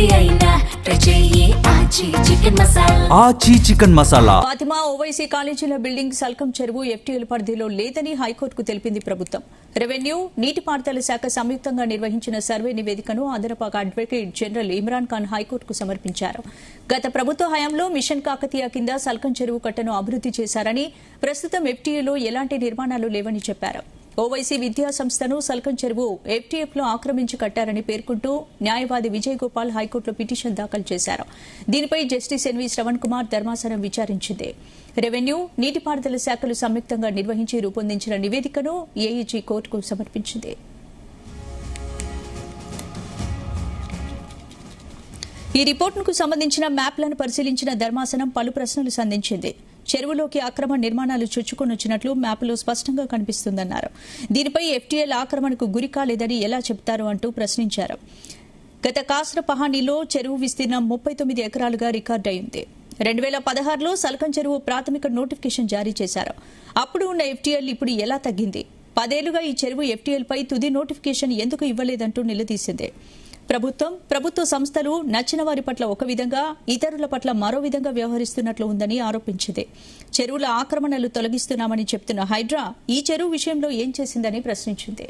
ఏది అయినా ఆచి చికెన్ మసాలా. ఫాతిమా ఓవైసీ కాలేజీల బిల్డింగ్ సల్కం చెరువు ఎఫ్టీఎల్ పరిధిలో లేదని హైకోర్టుకు తెలిపింది ప్రభుత్వం. రెవెన్యూ నీటిపారుదల శాఖ సంయుక్తంగా నిర్వహించిన సర్వే నివేదికను అదనపు అడ్వకేట్ జనరల్ ఇమ్రాన్ ఖాన్ హైకోర్టుకు సమర్పించారు. గత ప్రభుత్వ హయాంలో మిషన్ కాకతీయ కింద సల్కం చెరువు కట్టను అభివృద్ది చేశారని, ప్రస్తుతం ఎఫ్టీఏలో ఎలాంటి నిర్మాణాలు లేవని చెప్పారు. ఓవైసీ విద్యా సంస్థను సల్కం చెరువు ఎఫ్టీఎఫ్లో ఆక్రమించి కట్టారని పేర్కొంటూ న్యాయవాది విజయ్ గోపాల్ హైకోర్టులో పిటిషన్ దాఖలు చేశారు. దీనిపై జస్టిస్ ఎన్వి శ్రవణ్ కుమార్ ధర్మాసనం విచారించింది. రెవెన్యూ నీటిపారుదల శాఖలు సంయుక్తంగా నిర్వహించి రూపొందించిన నివేదికను ఏఈజీ కోర్టుకు సమర్పించింది. ఈ రిపోర్టుకు సంబంధించిన మ్యాప్లను పరిశీలించిన ధర్మాసనం పలు ప్రశ్నలు సంధించింది. చెరువులోకి అక్రమ నిర్మాణాలు చొచ్చుకొనొచ్చినట్లు మ్యాప్లో స్పష్టంగా కనిపిస్తుందన్నారు. దీనిపై ఎఫ్టీఎల్ ఆక్రమణకు గురి కాలేదని ఎలా చెబుతారు అంటూ ప్రశ్నించారు. గత కాస్ర పహానీలో చెరువు విస్తీర్ణం 39 ఎకరాలుగా రికార్డయింది. 2016లో సల్కం చెరువు ప్రాథమిక నోటిఫికేషన్ జారీ చేశారు. అప్పుడు ఉన్న ఎఫ్టీఎల్ ఇప్పుడు ఎలా తగ్గింది? 10 ఏళ్లుగా ఈ చెరువు ఎఫ్టీఎల్పై తుది నోటిఫికేషన్ ఎందుకు ఇవ్వలేదంటూ నిలదీసింది. ప్రభుత్వ సంస్థలు నచ్చిన వారి పట్ల ఒక విధంగా, ఇతరుల పట్ల మరో విధంగా వ్యవహరిస్తున్నట్లు ఉందని ఆరోపించింది. చెరువుల ఆక్రమణలు తొలగిస్తున్నామని చెప్తున్న హైడ్రా ఈ చెరువు విషయంలో ఏం చేసిందని ప్రశ్నించింది.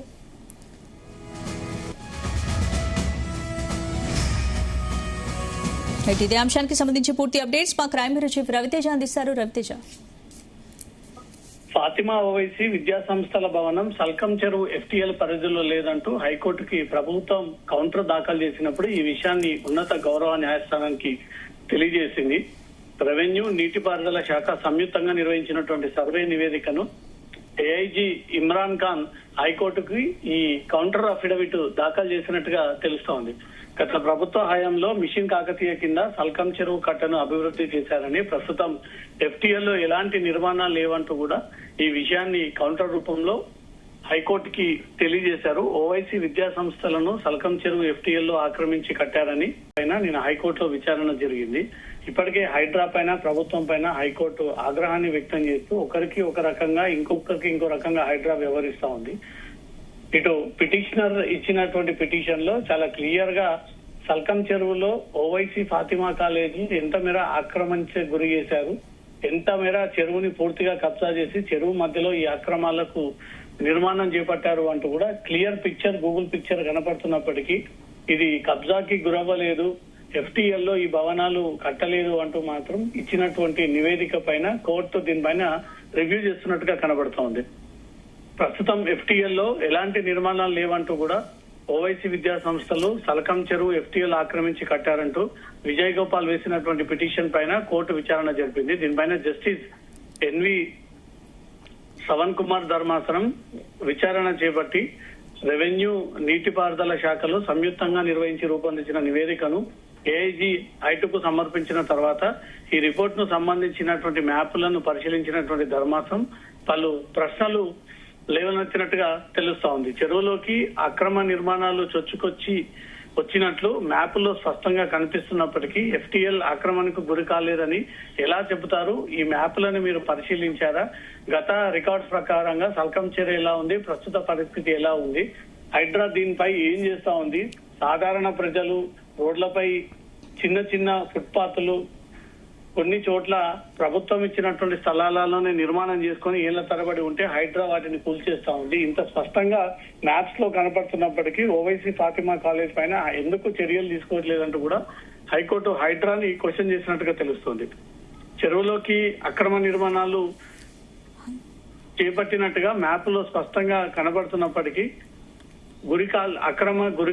ఇదే అంశానికి సంబంధించి పూర్తి అప్డేట్స్ మా క్రైమ్ బ్యూరో చీఫ్ రవితేజ అందిస్తారు. రవితేజ. ఫాతిమా ఓవైసీ విద్యా సంస్థల భవనం సల్కం చెరువు ఎఫ్టీఎల్ పరిధిలో లేదంటూ హైకోర్టుకి ప్రభుత్వం కౌంటర్ దాఖలు చేసినప్పుడు ఈ విషయాన్ని ఉన్నత గౌరవ న్యాయస్థానానికి తెలియజేసింది. రెవెన్యూ నీటిపారుదల శాఖ సంయుక్తంగా నిర్వహించినటువంటి సర్వే నివేదికను ఏఐజీ ఇమ్రాన్ ఖాన్ హైకోర్టుకి ఈ కౌంటర్ అఫిడవిట్ దాఖలు చేసినట్టుగా తెలుస్తోంది. గత ప్రభుత్వ హయాంలో మిషన్ కాకతీయ కింద సల్కం చెరువు కట్టను అభివృద్ధి చేశారని, ప్రస్తుతం ఎఫ్టీఎల్లో ఎలాంటి నిర్మాణాలు లేవంటూ కూడా ఈ విషయాన్ని కౌంటర్ రూపంలో హైకోర్టుకి తెలియజేశారు. ఓవైసీ విద్యా సంస్థలను సల్కం చెరువు ఎఫ్టీఎల్లో ఆక్రమించి కట్టారని నిన్న హైకోర్టులో విచారణ జరిగింది. ఇప్పటికే హైడ్రా పైన, ప్రభుత్వం పైన హైకోర్టు ఆగ్రహాన్ని వ్యక్తం చేస్తూ ఒకరికి ఒక రకంగా, ఇంకొకరికి ఇంకో రకంగా హైడ్రా వ్యవహరిస్తా ఉంది. ఇటు పిటిషనర్ ఇచ్చినటువంటి పిటిషన్ లో చాలా క్లియర్ గా సల్కం చెరువులో ఓవైసీ ఫాతిమా కాలేజీ ఎంత మేర ఆక్రమించే గురి చేశారు, ఎంత మేర చెరువుని పూర్తిగా కబ్జా చేసి చెరువు మధ్యలో ఈ అక్రమాలకు నిర్మాణం చేపట్టారు అంటూ కూడా క్లియర్ పిక్చర్, గూగుల్ పిక్చర్ కనపడుతున్నప్పటికీ ఇది కబ్జాకి గురవ్వలేదు, ఎఫ్టీఎల్లో ఈ భవనాలు కట్టలేదు అంటూ మాత్రం ఇచ్చినటువంటి నివేదిక పైన కోర్టు దీనిపైన రివ్యూ చేస్తున్నట్టుగా కనబడుతోంది. ప్రస్తుతం ఎఫ్టీఎల్లో ఎలాంటి నిర్మాణాలు లేవంటూ కూడా ఓవైసీ విద్యా సంస్థలు సల్కం చెరువు ఎఫ్టీఎల్ ఆక్రమించి కట్టారంటూ విజయ్ గోపాల్ వేసినటువంటి పిటిషన్ పైన కోర్టు విచారణ జరిపింది. దీనిపైన జస్టిస్ ఎన్వి శ్రవణ్ కుమార్ ధర్మాసనం విచారణ చేపట్టి రెవెన్యూ నీటిపారుదల శాఖలు సంయుక్తంగా నిర్వహించి రూపొందించిన నివేదికను ఏఐజీ హైటుకు సమర్పించిన తర్వాత ఈ రిపోర్ట్ ను సంబంధించినటువంటి మ్యాప్లను పరిశీలించినటువంటి ధర్మాసనం పలు ప్రశ్నలు లేవనెత్తినట్టుగా తెలుస్తా ఉంది. చెరువులోకి అక్రమ నిర్మాణాలు వచ్చినట్లు మ్యాప్లో స్పష్టంగా కనిపిస్తున్నప్పటికీ ఎఫ్టీఎల్ ఆక్రమణకు గురి కాలేదని ఎలా చెబుతారు? ఈ మ్యాప్లను మీరు పరిశీలించారా? గత రికార్డ్స్ ప్రకారంగా సల్కం చెరువు ఎలా ఉంది, ప్రస్తుత పరిస్థితి ఎలా ఉంది, హైడ్రా దీనిపై ఏం చేస్తా ఉంది, సాధారణ ప్రజలు రోడ్లపై చిన్న చిన్న ఫుట్పాత్లు, కొన్ని చోట్ల ప్రభుత్వం ఇచ్చినటువంటి స్థలాలలోనే నిర్మాణం చేసుకుని ఏళ్ల తరబడి ఉంటే హైడ్రా వాటిని కూల్చేస్తా ఉంది. ఇంత స్పష్టంగా మ్యాప్స్ లో కనపడుతున్నప్పటికీ ఓవైసీ ఫాతిమా కాలేజ్ పైన ఎందుకు చర్యలు తీసుకోవట్లేదంటూ కూడా హైకోర్టు హైడ్రాని క్వశ్చన్ చేసినట్టుగా తెలుస్తుంది. చెరువులోకి అక్రమ నిర్మాణాలు చేపట్టినట్టుగా మ్యాప్ లో స్పష్టంగా కనబడుతున్నప్పటికీ గురి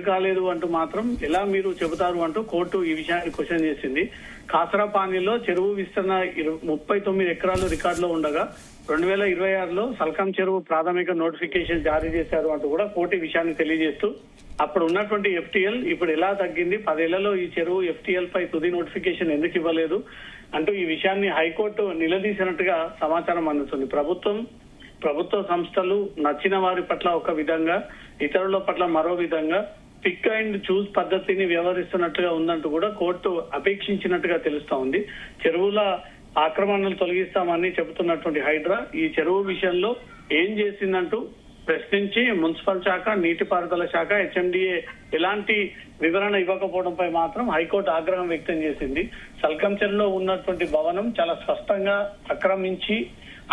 కాలేదు అంటూ మాత్రం ఎలా మీరు చెబుతారు అంటూ కోర్టు ఈ విషయాన్ని క్వశ్చన్ చేసింది. కాసరాపానీలో చెరువు విస్తరణ 39 ఎకరాలు రికార్డులో ఉండగా 2026లో సల్కం చెరువు ప్రాథమిక నోటిఫికేషన్ జారీ చేశారు అంటూ కూడా కోర్టు ఈ విషయాన్ని తెలియజేస్తూ అప్పుడు ఉన్నటువంటి ఎఫ్టీఎల్ ఇప్పుడు ఎలా తగ్గింది, 10 ఏళ్లలో ఈ చెరువు ఎఫ్టీఎల్ పై తుది నోటిఫికేషన్ ఎందుకు ఇవ్వలేదు అంటూ ఈ విషయాన్ని హైకోర్టు నిలదీసినట్టుగా సమాచారం అందుతుంది. ప్రభుత్వ సంస్థలు నచ్చిన వారి పట్ల ఒక విధంగా, ఇతరుల పట్ల మరో విధంగా పిక్ అండ్ చూస్ పద్ధతిని వ్యవహరిస్తున్నట్టుగా ఉందంటూ కూడా కోర్టు అపేక్షించినట్టుగా తెలుస్తా ఉంది. చెరువుల ఆక్రమణలు తొలగిస్తామని చెబుతున్నటువంటి హైడ్రా ఈ చెరువు విషయంలో ఏం చేసిందంటూ ప్రశ్నించి మున్సిపల్ శాఖ, నీటిపారుదల శాఖ, హెచ్ఎండిఏ ఎలాంటి వివరణ ఇవ్వకపోవడంపై మాత్రం హైకోర్టు ఆగ్రహం వ్యక్తం చేసింది. సల్కంచెర్లో ఉన్నటువంటి భవనం చాలా స్పష్టంగా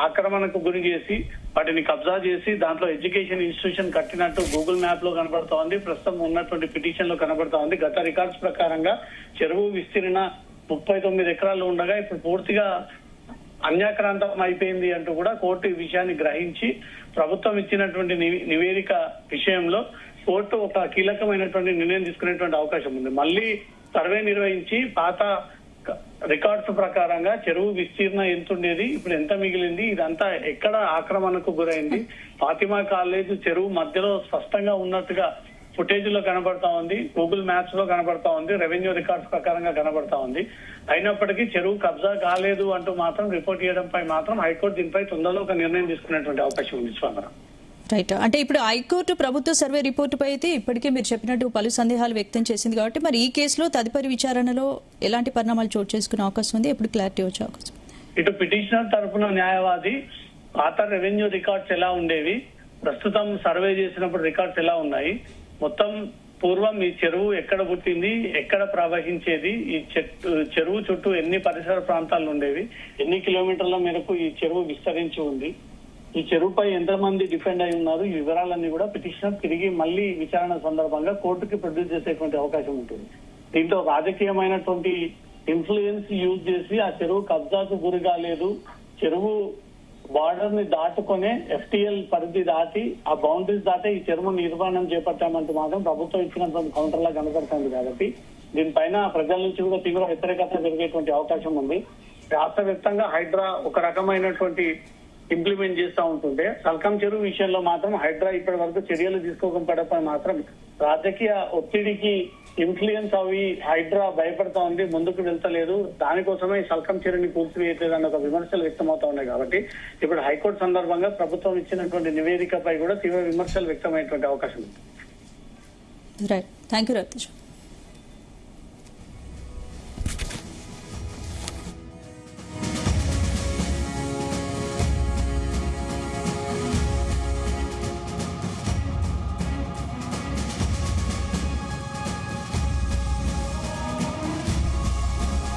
ఆక్రమణకు గురి చేసి వాటిని కబ్జా చేసి దాంట్లో ఎడ్యుకేషన్ ఇన్స్టిట్యూషన్ కట్టినట్టు గూగుల్ మ్యాప్ లో కనబడతా ఉంది. ప్రస్తుతం ఉన్నటువంటి పిటిషన్ లో కనబడతా ఉంది. గత రికార్డ్స్ ప్రకారంగా చెరువు విస్తీర్ణ 39 ఎకరాలు ఉండగా ఇప్పుడు పూర్తిగా అన్యాక్రాంతం అయిపోయింది అంటూ కూడా కోర్టు ఈ విషయాన్ని గ్రహించి ప్రభుత్వం ఇచ్చినటువంటి నివేదిక విషయంలో కోర్టు ఒక కీలకమైనటువంటి నిర్ణయం తీసుకునేటువంటి అవకాశం ఉంది. మళ్ళీ సర్వే నిర్వహించి పాత రికార్డ్స్ ప్రకారంగా చెరువు విస్తీర్ణ ఎంత ఉండేది, ఇప్పుడు ఎంత మిగిలింది, ఇదంతా ఎక్కడ ఆక్రమణకు గురైంది, ఫాతిమా కాలేజ్ చెరువు మధ్యలో స్పష్టంగా ఉన్నట్టుగా ఫుటేజ్ లో కనబడతా ఉంది, గూగుల్ మ్యాప్స్ లో కనబడతా ఉంది, రెవెన్యూ రికార్డ్స్ ప్రకారంగా కనబడతా ఉంది. అయినప్పటికీ చెరువు కబ్జా కాలేదు అంటూ మాత్రం రిపోర్ట్ చేయడంపై మాత్రం హైకోర్టు దీనిపై తొందరలో ఒక నిర్ణయం తీసుకునేటువంటి అవకాశం ఉంది. స్వామరావు, రైట్. అంటే ఇప్పుడు హైకోర్టు ప్రభుత్వ సర్వే రిపోర్టుపై అయితే ఇప్పటికే మీరు చెప్పినట్టు పలు సందేహాలు వ్యక్తం చేసింది కాబట్టి మరి ఈ కేసులో తదుపరి విచారణలో ఎలాంటి పరిణామాలు చోటు చేసుకునే అవకాశం ఉంది, ఎప్పుడు క్లారిటీ వచ్చే అవకాశం? ఇటు పిటిషనర్ తరఫున న్యాయవాది పాత రెవెన్యూ రికార్డ్స్ ఎలా ఉండేవి, ప్రస్తుతం సర్వే చేసినప్పుడు రికార్డ్స్ ఎలా ఉన్నాయి, మొత్తం పూర్వం ఈ చెరువు ఎక్కడ పుట్టింది, ఎక్కడ ప్రవహించేది, ఈ చెరువు చుట్టూ ఎన్ని పరిసర ప్రాంతాలు ఉండేవి, ఎన్ని కిలోమీటర్ల మేరకు ఈ చెరువు విస్తరించి ఉంది, ఈ చెరువుపై ఎంతమంది డిపెండ్ అయి ఉన్నారు, ఈ వివరాలన్నీ కూడా పిటిషనర్ తిరిగి మళ్ళీ విచారణ సందర్భంగా కోర్టుకి ప్రొడ్యూస్ చేసేటువంటి అవకాశం ఉంటుంది. దీంట్లో రాజకీయమైనటువంటి ఇన్ఫ్లుయెన్స్ యూజ్ చేసి ఆ చెరువు కబ్జాకు గురి కాలేదు, చెరువు బార్డర్ ని దాటుకునే ఎఫ్టీఎల్ పరిధి దాటి ఆ బౌండరీస్ దాటే ఈ చెరువు నిర్మాణం చేపట్టామంటూ మాత్రం ప్రభుత్వం ఇచ్చినటువంటి కౌంటర్ లా కనబడుతుంది. కాబట్టి దీనిపైన ప్రజల నుంచి కూడా తీవ్ర వ్యతిరేకత జరిగేటువంటి అవకాశం ఉంది. రాష్ట్ర వ్యాప్తంగా హైడ్రా ఒక రకమైనటువంటి ఇంప్లిమెంట్ చేస్తూ ఉంటుంటే సల్కం చెరువు విషయంలో మాత్రం హైడ్రా ఇప్పటి వరకు చర్యలు తీసుకోకపోవడంపై మాత్రం రాజకీయ ఒత్తిడికి ఇన్ఫ్లుయెన్స్ అవి హైడ్రా భయపడతా ఉంది, ముందుకు వెళ్తలేదు, దానికోసమే సల్కం చెరువుని కూల్చివేయట్లేదు అన్న ఒక విమర్శలు వ్యక్తమవుతా ఉన్నాయి. కాబట్టి ఇప్పుడు హైకోర్టు సందర్భంగా ప్రభుత్వం ఇచ్చినటువంటి నివేదికపై కూడా తీవ్ర విమర్శలు వ్యక్తమయ్యేటువంటి అవకాశం ఉంది. రైట్. Thank you Ratheesh.